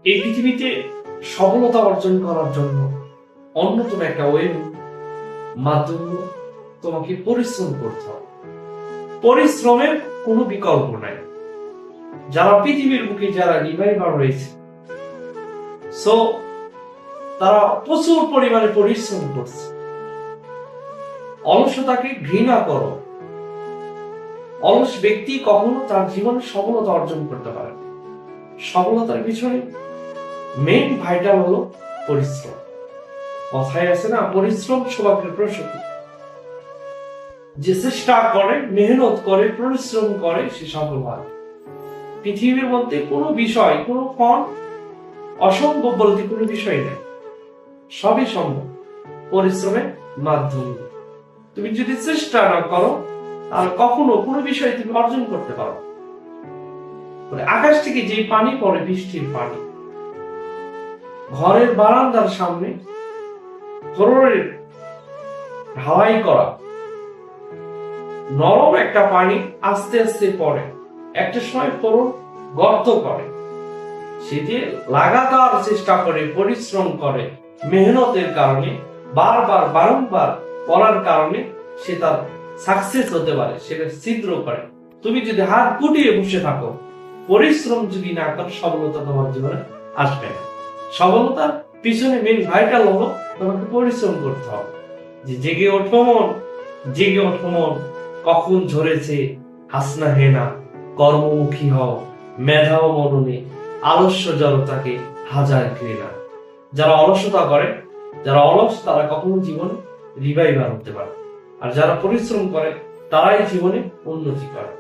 এই পৃথিবীতে সফলতা অর্জন করার জন্য অন্যতম একটা মাধ্যম তোমাকে পরিশ্রম করতে হবে। পরিশ্রমের কোনো বিকল্প নাই। যারা পৃথিবীর বুকে যারা রিভাইভার রয়েছে, সো তারা প্রচুর পরিমাণে পরিশ্রম করছে। অলসতাকে ঘৃণা করো। অলস ব্যক্তি কখনো তার জীবনে সফলতা অর্জন করতে পারে। সফলতার পিছনে মেইন ভাইটাল হলো পরিশ্রম। কথায় আছে না, পরিশ্রম সৌভাগ্যের প্রসূতি। যে চেষ্টা করে, মেহনত করে, পরিশ্রম করে, সে সফল হয়। পৃথিবীর মধ্যে কোনো বিষয়, কোনো ফল অসম্ভব বলতে কোনো বিষয় নেই। সবই সম্ভব পরিশ্রমের মাধ্যমে। তুমি যদি চেষ্টা না করো, তাহলে কখনো কোনো বিষয় তুমি অর্জন করতে পারো। আকাশ থেকে যে পানি পড়ে, বৃষ্টির পানি, ঘরের বারান্দার সামনে ফ্লোরের ঢালাই করা নরম একটা পানি আস্তে আস্তে পড়ে, একটা সময় ফ্লোর গর্ত করে। সেটি লাগাতার চেষ্টা করে, পরিশ্রম করে, মেহনতের কারণে, বারবার বারংবার করার কারণে সে তার সাকসেস হতে পারে, সেটা ছিদ্র করে। তুমি যদি হাত গুটিয়ে বসে থাকো, পরিশ্রম যদি না করো, সফলতা তোমার জীবনে আসবে না। সফলতার পিছনে মেন ভাইটাল হলো তোমাকে পরিশ্রম করতে হবে। যে জেগে ওঠো মন, জেগে ওঠো মন, কখন ঝরেছে হাসনা হেনা, কর্মমুখী হও, মেধা ও মননে, আলস্য জড়তাকে হাজার ঘৃণা। যারা অলসতা করে, যারা অলস, তারা কখনো জীবনে রিভাইভার হতে পারে। আর যারা পরিশ্রম করে, তারাই জীবনে উন্নতি করে।